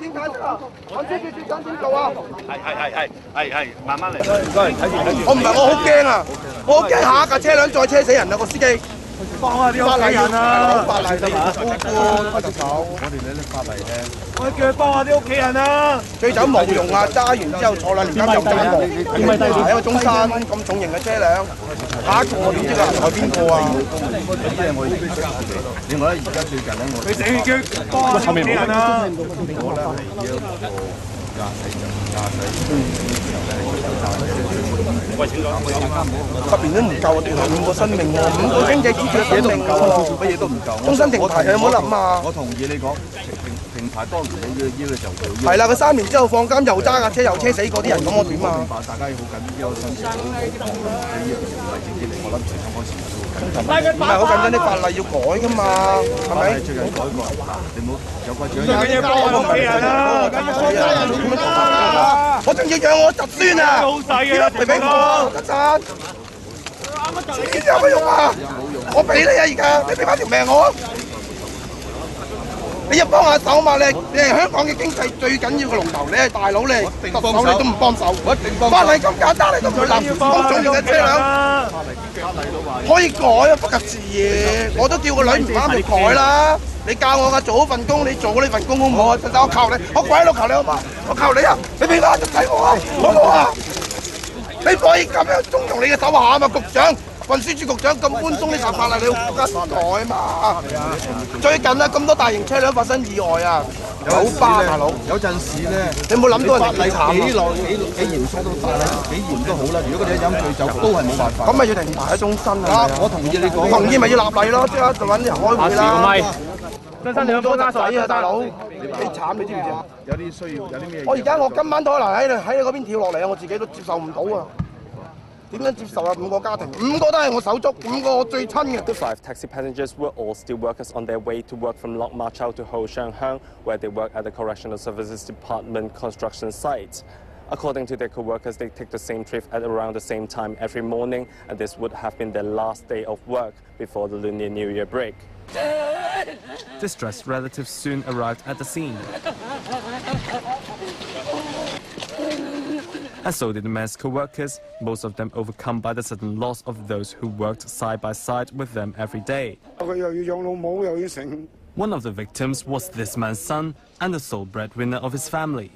點解啫？我知佢最緊點做啊？係，慢慢嚟。我唔係，我好驚啊！我好驚下一架車輛再車死人啊！個司機。幫下啲屋企人啊！法例你唔高官，特首。我哋呢啲法例咧，我叫佢幫下啲屋企人啊！醉酒冇用啊！揸完之後坐2年監又斬我，喺一個中山咁重型嘅車輛，下一個我點知佢係邊個啊？另外咧，而家最近咧，你整叫幫下啲屋企人啊！我咧係要駕10年都唔夠啊！掉頭5個生命喎，5個經濟支柱嘅生命夠啊！乜嘢都唔夠。終身停牌有冇諗啊？我同意你講，停牌當然你要嘅時候就係啦，佢3年之後放監又揸架車又車死嗰啲人，咁我點啊？大家要好緊要，我諗全香港市民都好緊要。唔係好簡單，啲法例要改㗎嘛，係咪？最近改過，你冇有個獎。有幫我屋企人啦！我仲要養我侄孫啊！好細嘅，你俾我得陣。錢有乜用啊？我俾你啊！而家你俾翻條命我啊！你要幫下手嘛？你係香港嘅經濟最緊要嘅龍頭，你係大佬，你係特首，你都唔幫手。法例咁簡單，你都唔去立，咁重要嘅車輛可以改啊！不及時宜，我都叫個女唔啱就改啦。你教我㗎，做好份工，你做呢份工好唔好啊？我求你，我跪喺度求你好嘛？我求你啊！你俾翻隻仔我啊，好唔好啊？你唔可以咁樣縱容你嘅手下啊嘛，局長。運輸署局長咁寬鬆呢條法例，你要跟改嘛？最近啊，咁多大型車輛發生意外啊，好巴大佬。有陣時咧，你冇諗到人哋幾慘啊？幾嚴肅都得啦，幾嚴都好啦。如果佢哋飲醉酒，都係冇辦法。咁咪要停牌喺終身啊！我同意你講。同意咪要立例咯，即刻就揾啲人開會啦。真真你多揸水啊，大佬！幾慘你知唔知啊？有啲需要，有啲咩？我今晚都可能喺你嗰邊跳落嚟啊！我自己都接受唔到啊！點樣接受啊？5個家庭，5個都係我手足，5個我最親嘅。The 5 taxi passengers were all steel workers on their way to work from Lok Ma Chau to Ho Shang Hang, where they work at the Correctional Services Department construction site. According to their co-workers, they take the same trip at around the same time every morning, and this would have been their last day of work before the Lunar New Year break. Distressed relatives soon arrived at the scene. And so did the man's co-workers, most of them overcome by the sudden loss of those who worked side by side with them every day. One of the victims was this man's son and the sole breadwinner of his family.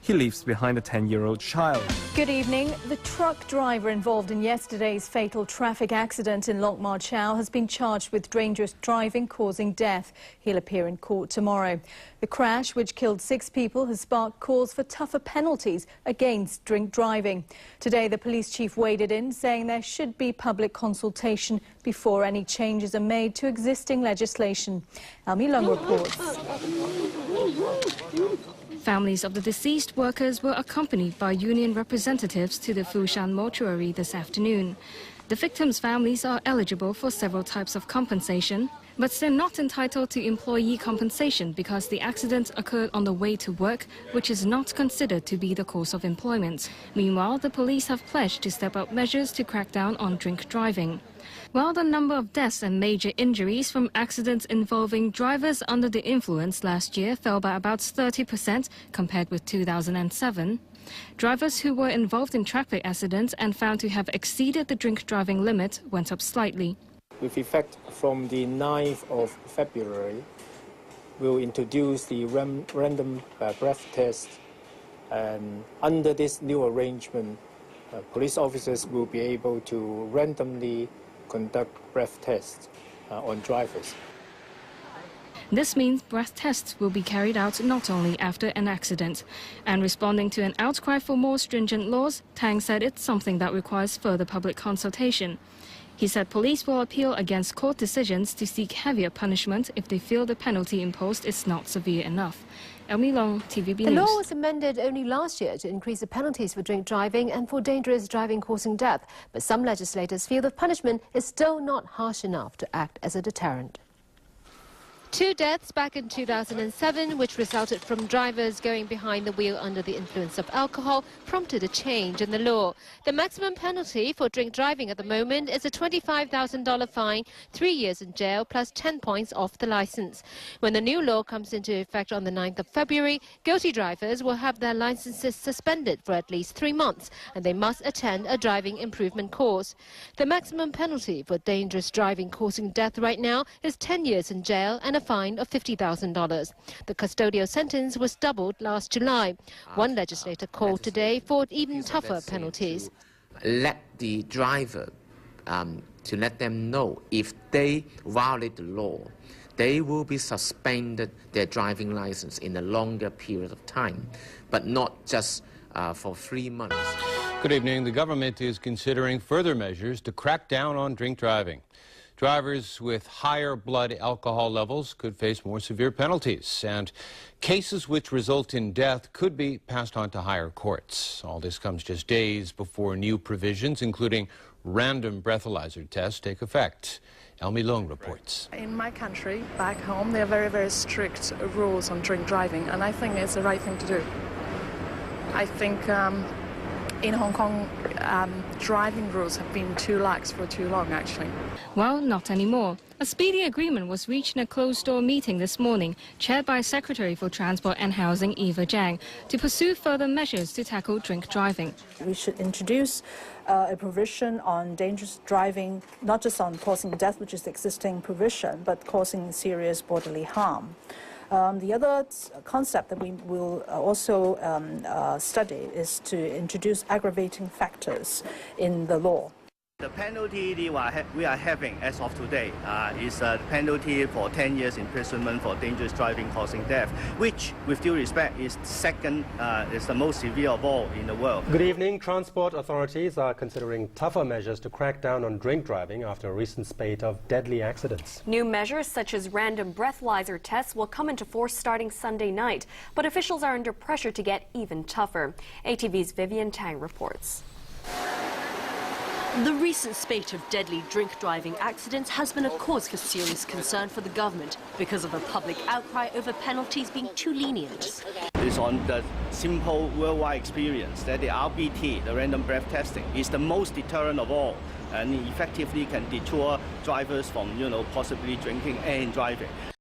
He leaves behind a 10-year-old child. Good evening. The truck driver involved in yesterday's fatal traffic accident in Lok Ma Chau has been charged with dangerous driving causing death. He'll appear in court tomorrow. The crash, which killed 6 people, has sparked calls for tougher penalties against drink driving. Today, the police chief waded in, saying there should be public consultation before any changes are made to existing legislation. Elmi Lung reports. Families of the deceased workers were accompanied by union representatives to the Fushan mortuary this afternoon. The victims' families are eligible for several types of compensation, but they're not entitled to employee compensation because the accident occurred on the way to work, which is not considered to be the cause of employment. Meanwhile, the police have pledged to step up measures to crack down on drink driving. While the number of deaths and major injuries from accidents involving drivers under the influence last year fell by about 30% compared with 2007, drivers who were involved in traffic accidents and found to have exceeded the drink driving limit went up slightly. With effect from the 9th of February, we'll introduce the random breath test, and under this new arrangement, police officers will be able to randomly conduct breath tests on drivers. This means breath tests will be carried out not only after an accident. And responding to an outcry for more stringent laws, Tang said it's something that requires further public consultation. He said police will appeal against court decisions to seek heavier punishment if they feel the penalty imposed is not severe enough. Elmi Long, TVB News. The law was amended only last year to increase the penalties for drink driving and for dangerous driving causing death. But some legislators feel the punishment is still not harsh enough to act as a deterrent. 2 deaths back in 2007, which resulted from drivers going behind the wheel under the influence of alcohol, prompted a change in the law. The maximum penalty for drink driving at the moment is a $25,000 fine, 3 years in jail, plus 10 points off the license. When the new law comes into effect on the 9th of February, guilty drivers will have their licenses suspended for at least 3 months, and they must attend a driving improvement course. The maximum penalty for dangerous driving causing death right now is 10 years in jail and a fine of $50,000. The custodial sentence was doubled last July. One legislator called today for even tougher penalties. Let the driver, to let them know if they violate the law, they will be suspended their driving license in a longer period of time, but not just for 3 months. Good evening. The government is considering further measures to crack down on drink driving. Drivers with higher blood alcohol levels could face more severe penalties, and cases which result in death could be passed on to higher courts. All this comes just days before new provisions, including random breathalyzer tests, take effect. Elmi Long reports. In my country, back home, there are very, very strict rules on drink driving, and I think it's the right thing to do. I think in Hong Kong, driving rules have been too lax for too long, actually. Well, not anymore. A speedy agreement was reached in a closed-door meeting this morning, chaired by Secretary for Transport and Housing Eva Zhang, to pursue further measures to tackle drink driving. We should introduce a provision on dangerous driving, not just on causing death, which is the existing provision, but causing serious bodily harm. The other concept that we will also study is to introduce aggravating factors in the law. The penalty we are having as of today is a penalty for 10 years imprisonment for dangerous driving causing death, which, with due respect, is is the most severe of all in the world. Good evening. Transport authorities are considering tougher measures to crack down on drink driving after a recent spate of deadly accidents. New measures such as random breathalyzer tests will come into force starting Sunday night, but officials are under pressure to get even tougher. ATV's Vivian Tang reports. The recent spate of deadly drink driving accidents has been a cause for serious concern for the government because of a public outcry over penalties being too lenient. It's on the simple worldwide experience that the RBT, the random breath testing, is the most deterrent of all and effectively can deter drivers from, possibly drinking and driving.